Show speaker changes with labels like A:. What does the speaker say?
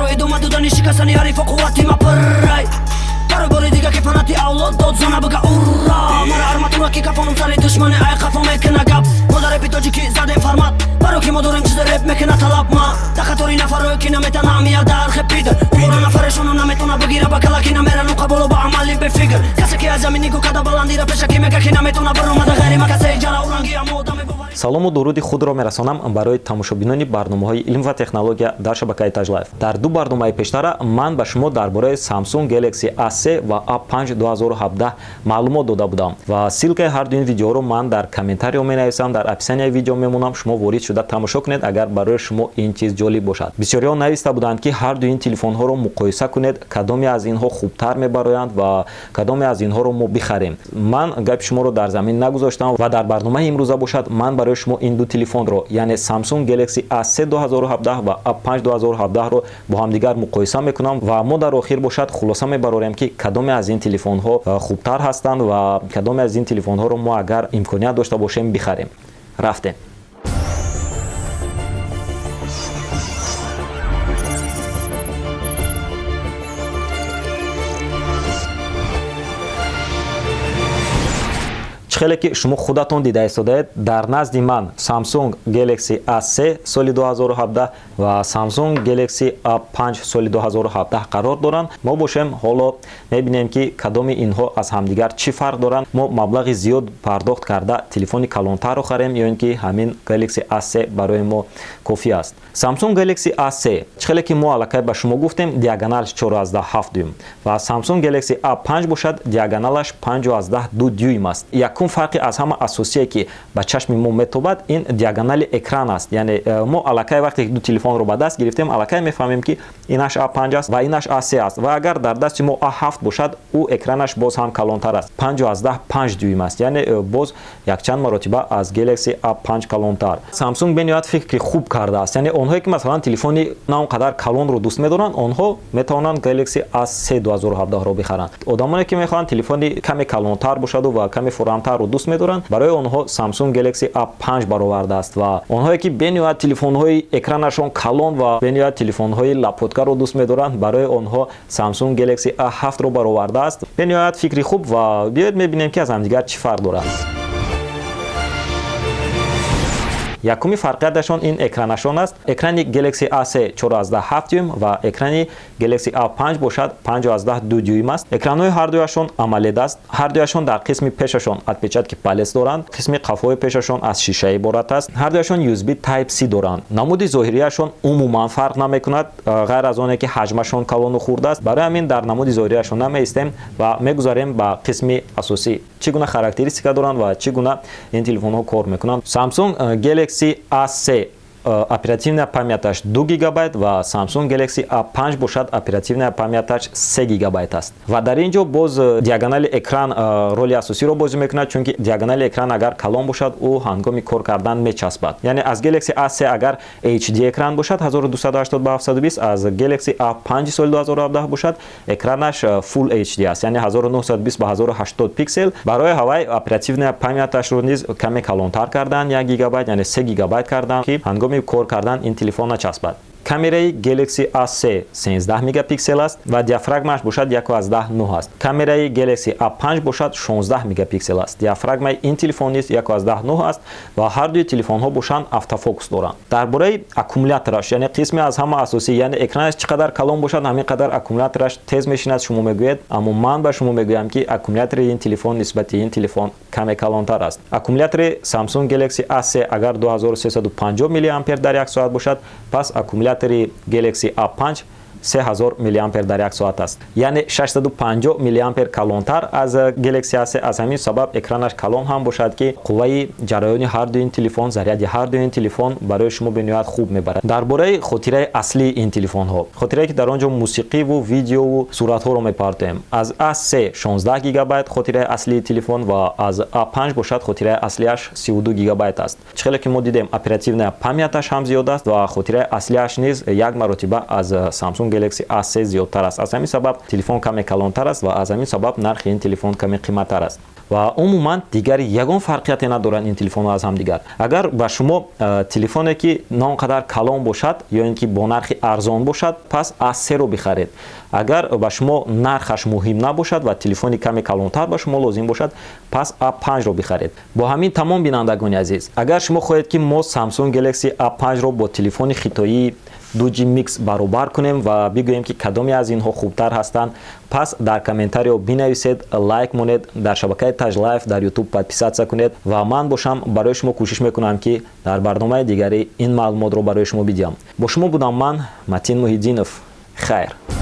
A: барои дума дудани шикастани ҳарифо қуввати ма пуррай баро бори дига ки фанати авлод дод зона бага ура мара арматура ки кафонум сари душмани ай қафо мекуна гап мода репи тоҷики задем формат баро ки мо дорем чизе реп мекуна талаб ма дахатори нафарое ки наметана амият архе пидр пора нафарешону наметона бигира ба кала ки намерану қаболу ба амали бефикр касе ки аз замини гукада баландира пеша ки мега ки наметона баромада ғайри ма касе ҷара уранги амодаме
B: салому дуруди худро мерасонам барои тамошобинони барномаҳои илм ва технология дар шабакаи Taj Life. Дар ду барномаи пештара ман ба шумо дар бораи Samsung Galaxy A3 ва A5 2017 маълумот дода будам ва силкаи ҳарду ин видеоро ман дар комментарио менависам, дар описанияи видео мемонам, шумо ворид шуда тамошо кунед агар барои шумо ин чиз ҷолиб бошад. Бисёриҳо нависта буданд ки ҳарду ин телефонҳоро муқоиса кунед, кадоме аз инҳо хубтар мебароянд ва кадоме аз инҳоро мо бихарем. Ман гапи шуморо дар замин нагузоштам ва дар барномаи имрӯза бошад ман барои шумо ин ду телефонро, яъне Samsung Galaxy A3 2017 ва A5 2017ро бо ҳамдигар муқоиса мекунам ва мо дар охир бошад хулоса мебарорем ки кадоме аз ин телефонҳо хубтар ҳастанд ва кадоме аз ин телефонҳоро мо агар имконият дошта бошем бихарем. рафтем. хеле ки шумо худатон дида истодаед дар назди ман Samsung Galaxy A3 соли 2017 ва Samsung Galaxy A5 соли 2017 қарор доранд. мо бошем ҳоло мебинем ки кадоми инҳо аз ҳамдигар чӣ фарқ доранд. мо маблағи зиёд пардохт карда телефони калонтарро харем ё ин ки ҳамин Galaxy A3 барои мо кофӣ аст. Samsung Galaxy A3 хеле ки мо аллакай ба шумо гуфтем диагоналаш 4,7 дюйм ва Samsung Galaxy A5 бошад диагоналаш 5,2 дюйм аст. якум фарқи аз ҳама асосие ки ба чашми мо метобад ин диагонали экран аст. Яъне мо аллакай вақте ки ду телефонро ба даст гирифтем аллакай мефаҳмем ки инаш A5 аст ва инаш A3 аст ва агар дар дасти мо A7 бошад ӯ экранаш боз ҳам калонтар аст. 5,5 дюйм аст, яъне боз якчанд маротиба аз Galaxy A5 калонтар. Samsung бениҳоят фикри хуб кардааст, яъне онҳое ки масалан телефони на он қадар калонро дӯст медоранд онҳо метавонанд Galaxy A3 2017ро бихаранд. одамоне ки мехоҳанд телефони каме калонтар бошаду ва каме фуррамтарро дӯст медоранд барои онҳо Samsung Galaxy A5 баровардааст ва онҳое ки бениҳоят телефонҳои экранашон калон ва бениҳоят телефонҳои лапоткаро дӯст медоранд барои онҳо Samsung Galaxy A7ро баровардааст. бениҳоят фикри хуб ва биёед мебинем ки аз ҳамдигар чӣ фарқ дорад. якуми фарқияташон ин экранашон аст. экрани Galaxy A3 4,7 дюйм ва экрани Galaxy A5 бошад 5,2 дюйм аст. экранҳои ҳардуяшон AMOLED аст. ҳардуяшон дар қисми пешашон отпечатки палец доранд, қисми қафои пешашон аз шиша иборат аст. ҳардуяшон USB Type-C доранд. намуди зоҳирияшон умуман фарқ намекунад, ғайр аз оне ки ҳаҷмашон калону хурд аст. барои ҳамин дар намуди зоҳирияшон намеистем ва мегузарем ба қисми асосӣ чӣ гуна характеристика доранд ва чӣ гуна ин телефонҳо кор мекунанд. Samsung Galaxy A3 оперативная памяташ 2 гигабайт ва Samsung Galaxy A5 бошад оперативная памяташ 3 гигабайт аст. ва дар ин ҷо боз диагонали экран роли асосиро бозӣ мекунад, чунки диагонали экран агар калон бошад ӯ ҳангоми кор кардан мечаспад. яъне аз Galaxy A3 агар HD экран бошад 1280x720, аз Galaxy A5 соли 2017 бошад экранаш Full HD аст, яъне 1920x1080 пиксел. барои ҳавай оперативная памяташро низ каме калонтар кардан 1 гигабайт, яъне 3 гигабайт кардан ки ҳангоми кор кардан ин телефон начаспад. камераи Galaxy A3 13 мегапиксел аст ва диафрагмааш бошад 1,9 аст. камераи Galaxy A5 бошад 16 мегапиксел аст. диафрагмаи ин телефон низ 1,9 аст ва ҳардуи телефонҳо бошанд автофокус доранд. дар бораи аккумулятораш, яъне қисми аз ҳама асосӣ, яъне экранаш чӣ қадар калон бошад ҳамин қадар аккумулятораш тез мешинад шумо мегӯед, аммо ман ба шумо мегӯям ки аккумулятори ин телефон нисбати ин телефон каме калонтар аст. аккумулятори Samsung Galaxy A3 агар 2350 мА дар 1 соат бошад, пас аккумулятори Galaxy A5 3000 мА дар 1 соат аст, яъне 650 мА калонтар аз Galaxy A3. аз ҳамин сабаб экранаш калон ҳам бошад ки қувваи ҷараёни ҳарду ин телефон, заряди ҳарду ин телефон барои шумо бениҳоят хуб мебарад. дар бораи хотираи аслии ин телефонҳо, хотирае ки дар он ҷо мусиқиву видеову суратҳоро мепартоем, аз A3 16 гигабайт хотираи аслии телефон ва аз A5 бошад хотираи аслияш 32 гигабайт аст. чӣ хеле ки мо дидем оперативная памяташ ҳам зиёд аст ва хотираи аслияш низ як маротиба аз Samsung Samsung Galaxy A3 зиёдтар аст. Аз ҳамин сабаб телефон каме калонтар аст ва аз ҳамин сабаб нархи ин телефон каме қиматтар аст. ва умуман дигар ягон фарқияте надоранд ин телефонҳо аз ҳамдигар. Агар ба шумо телефоне ки на он қадар калон бошад ё ин ки бо нархи арзон бошад, пас A3-ро бихаред. Агар ба шумо нархаш муҳим набошад ва телефони каме калонтар ба шумо лозим бошад, пас A5-ро бихаред. Бо ҳамин тамом бинандагони азиз, агар шумо хоҳед ки мо Samsung Galaxy A5-ро бо телефони хитоии 2G Mix баробар кунем ва бигӯем ки кадоме аз инҳо хубтар ҳастанд, пас дар комментариҳо бинависед, лайк монед, дар шабакаи Taj Life дар YouTube подписатсия кунед ва ман бошам барои шумо кӯшиш мекунам ки дар барномаи дигари ин маълумотро барои шумо бидиҳам. Бо шумо будам ман, Матин Муҳиддинов. Хайр.